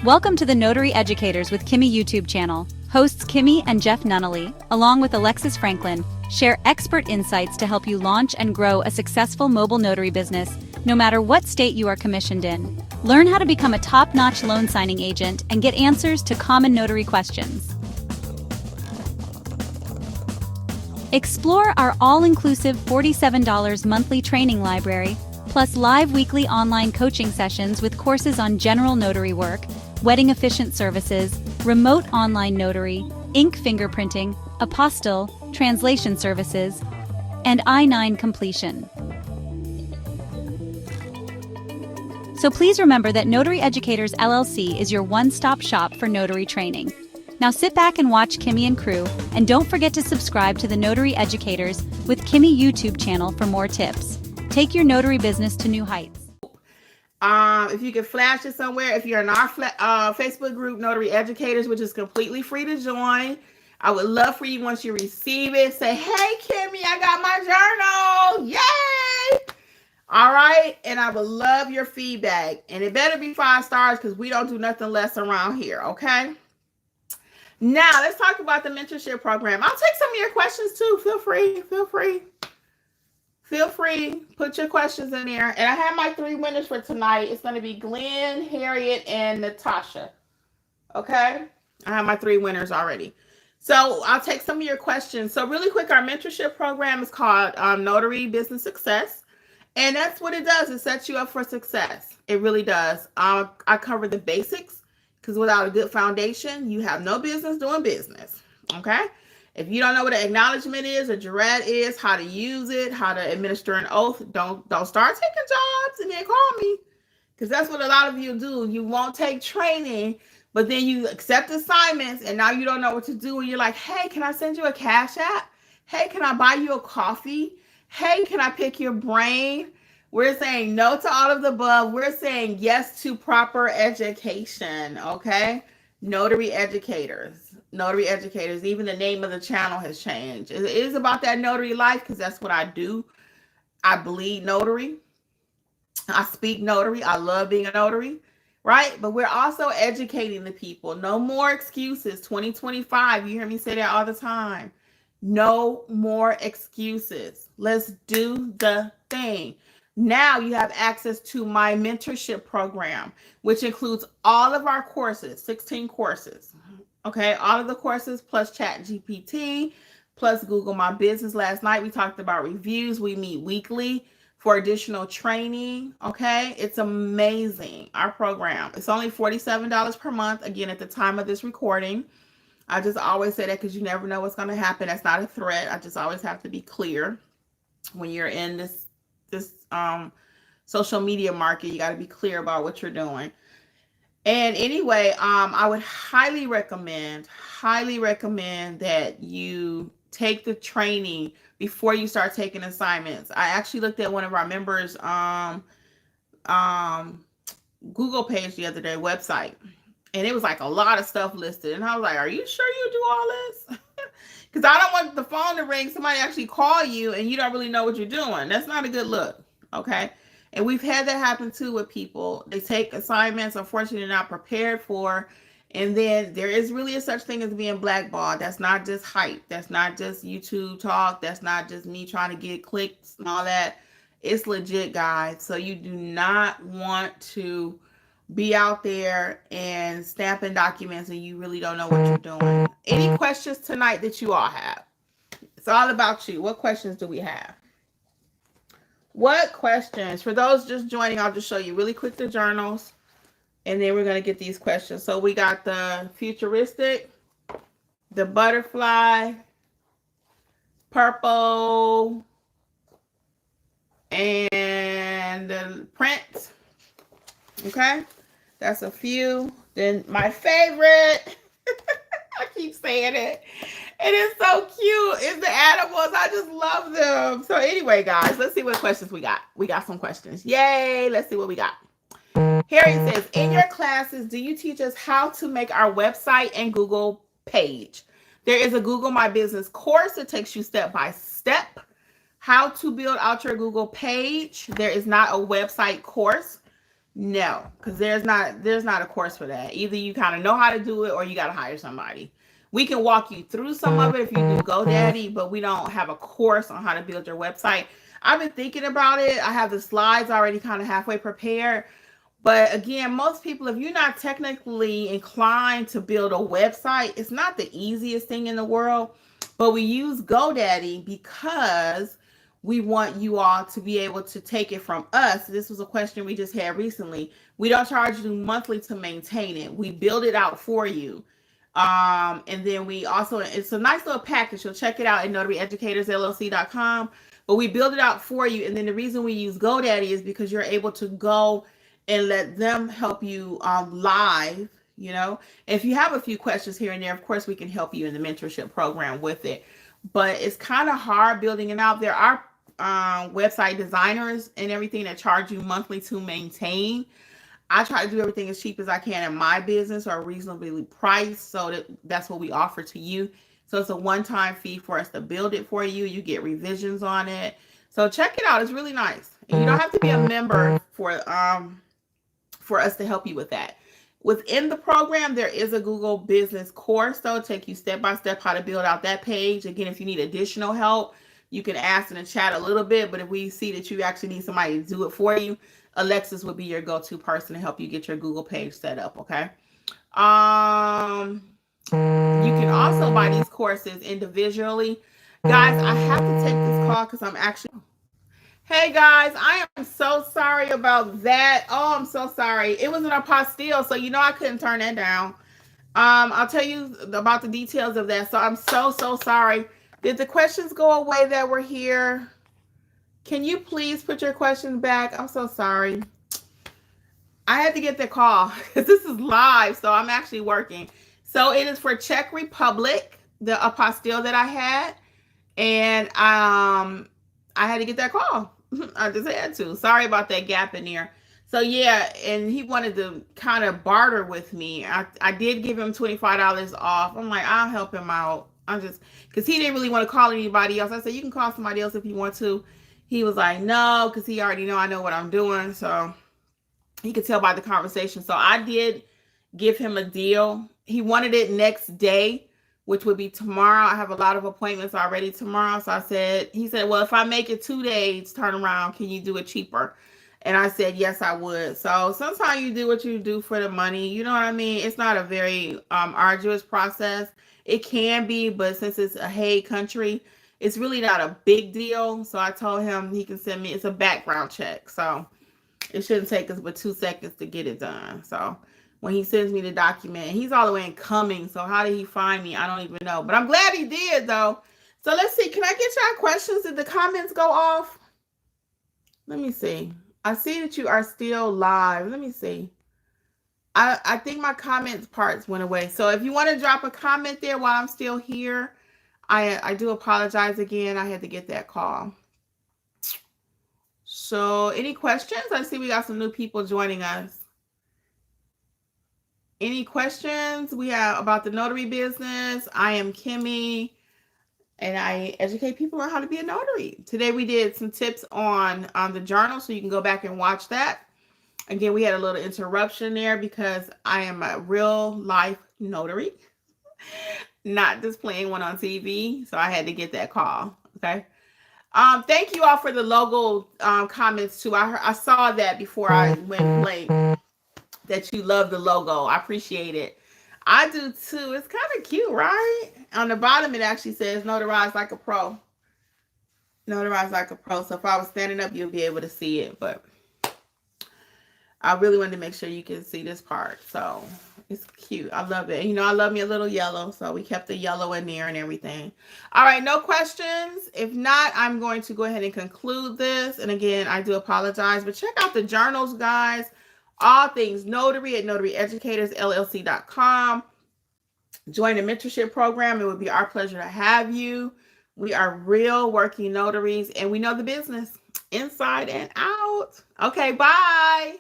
Welcome to the Notary Educators with Kimmi YouTube channel. Hosts Kimmi and Jeff Nunnally, along with Alexis Franklin, share expert insights to help you launch and grow a successful mobile notary business, no matter what state you are commissioned in. Learn how to become a top-notch loan signing agent and get answers to common notary questions. Explore our all-inclusive $47 monthly training library, plus live weekly online coaching sessions with courses on general notary work, wedding efficient services, remote online notary, ink fingerprinting, apostille, translation services, and I-9 completion. So please remember that Notary Educators LLC is your one-stop shop for notary training. Now sit back and watch Kimmi and crew, and don't forget to subscribe to the Notary Educators with Kimmi YouTube channel for more tips. Take your notary business to new heights. If you could flash it somewhere, if you're in our Facebook group, Notary Educators, which is completely free to join, I would love for you, once you receive it, say, hey, Kimmi, I got my journal. Yay! All right. And I would love your feedback. And it better be 5 stars because we don't do nothing less around here. Okay. Now, let's talk about the mentorship program. I'll take some of your questions too. Feel free. Put your questions in there. And I have my 3 winners for tonight. It's going to be Glenn, Harriet, and Natasha. Okay? I have my 3 winners already. So I'll take some of your questions. So really quick, our mentorship program is called Notary Business Success. And that's what it does. It sets you up for success. It really does. I cover the basics. Because without a good foundation, you have no business doing business, okay? If you don't know what an acknowledgement is, a jurat is, how to use it, how to administer an oath, don't start taking jobs and then call me. Because that's what a lot of you do. You won't take training, but then you accept assignments, and now you don't know what to do. And you're like, hey, can I send you a Cash App? Hey, can I buy you a coffee? Hey, can I pick your brain? We're saying no to all of the above. We're saying yes to proper education, okay? Notary Educators. Notary Educators. Even the name of the channel has changed. It is about that notary life because that's what I do. I bleed notary. I speak notary. I love being a notary, right? But we're also educating the people. No more excuses. 2025. You hear me say that all the time. No more excuses. Let's do the thing. Now you have access to my mentorship program, which includes all of our courses, 16 courses. Okay, all of the courses plus ChatGPT, plus Google My Business. Last night we talked about reviews. We meet weekly for additional training. Okay, it's amazing. Our program. It's only $47 per month. Again, at the time of this recording. I just always say that because you never know what's going to happen. That's not a threat. I just always have to be clear when you're in this social media market. You got to be clear about what you're doing. And anyway, I would highly recommend that you take the training before you start taking assignments. I actually looked at one of our members Google page the other day, website, and it was like a lot of stuff listed. And I was like, are you sure you do all this? Because I don't want the phone to ring, somebody actually call you, and you don't really know what you're doing. That's not a good look, okay? And we've had that happen too with people. They take assignments, unfortunately, they're not prepared for, and then there is really a such thing as being blackballed. That's not just hype. That's not just YouTube talk. That's not just me trying to get clicks and all that. It's legit, guys. So you do not want to be out there and stamping documents and you really don't know what you're doing. Any questions tonight that you all have? It's all about you. What questions do we have? What questions? For those just joining, I'll just show you really quick the journals, and then we're going to get these questions. So we got the futuristic, the butterfly, purple, and the print. Okay, that's a few. Then my favorite, I keep saying it. It is so cute. It's the animals. I just love them. So anyway, guys, let's see what questions we got. We got some questions. Yay. Let's see what we got. Harry says, in your classes, do you teach us how to make our website and Google page? There is a Google My Business course that takes you step by step how to build out your Google page. There is not a website course. No, because there's not a course for that. Either you kind of know how to do it or you got to hire somebody. We can walk you through some of it if you do GoDaddy, but we don't have a course on how to build your website. I've been thinking about it. I have the slides already kind of halfway prepared. But again, most people, if you're not technically inclined to build a website, it's not the easiest thing in the world. But we use GoDaddy because we want you all to be able to take it from us. This was a question we just had recently. We don't charge you monthly to maintain it. We build it out for you. And then we also, it's a nice little package. You'll check it out at notaryeducatorsllc.com. But we build it out for you. And then the reason we use GoDaddy is because you're able to go and let them help you live, you know. If you have a few questions here and there, of course, we can help you in the mentorship program with it. But it's kind of hard building it out. There are website designers and everything that charge you monthly to maintain. I try to do everything as cheap as I can in my business or reasonably priced, so that's what we offer to you. So it's a one-time fee for us to build it for you. You get revisions on it. So check it out. It's really nice. And you don't have to be a member for us to help you with that. Within the program, there is a Google Business course, though, take you step by step how to build out that page. Again, if you need additional help, you can ask in the chat a little bit, but if we see that you actually need somebody to do it for you, Alexis would be your go-to person to help you get your Google page set up, okay? You can also buy these courses individually. Guys, I have to take this call because I'm actually... Hey guys, I am so sorry about that. Oh, I'm so sorry. It was an apostille, so you know I couldn't turn that down. I'll tell you about the details of that. So I'm so sorry. Did the questions go away that were here? Can you please put your questions back? I'm so sorry. I had to get the call because this is live, so I'm actually working. So it is for Czech Republic, the apostille that I had, and I had to get that call. I just had to. Sorry about that gap in there. So yeah, and he wanted to kind of barter with me. I did give him $25 off. I'm like, I'll help him out. I'm just, because he didn't really want to call anybody else. I said, you can call somebody else if you want to. He was like, no, because he already know I know what I'm doing. So he could tell by the conversation. So I did give him a deal. He wanted it next day, which would be tomorrow. I have a lot of appointments already tomorrow. So he said, well, if I make it 2 days turnaround, can you do it cheaper? And I said, yes, I would. So sometimes you do what you do for the money. You know what I mean? It's not a very arduous process. It can be, but since it's a Hague country, it's really not a big deal. So I told him he can send me, it's a background check. So it shouldn't take us but 2 seconds to get it done. So when he sends me the document, he's all the way in Cumming. So how did he find me? I don't even know. But I'm glad he did, though. So let's see. Can I get y'all questions? Did the comments go off? Let me see. I see that you are still live. Let me see. I think my comments parts went away. So if you want to drop a comment there while I'm still here, I do apologize again. I had to get that call. So any questions? I see we got some new people joining us. Any questions we have about the notary business? I am Kimmi, and I educate people on how to be a notary. Today we did some tips on the journal, so you can go back and watch that. Again, we had a little interruption there because I am a real life notary, not just playing one on TV. So I had to get that call. Okay. Thank you all for the logo comments too. I saw that before I went blank, that you love the logo. I appreciate it. I do too. It's kind of cute, right? On the bottom, it actually says notarize like a pro. Notarize like a pro. So if I was standing up, you'll be able to see it. But I really wanted to make sure you can see this part. So it's cute. I love it. You know, I love me a little yellow. So we kept the yellow in there and everything. All right. No questions. If not, I'm going to go ahead and conclude this. And again, I do apologize. But check out the journals, guys. All things notary at notaryeducatorsllc.com. Join the mentorship program. It would be our pleasure to have you. We are real working notaries, and we know the business inside and out. Okay, bye.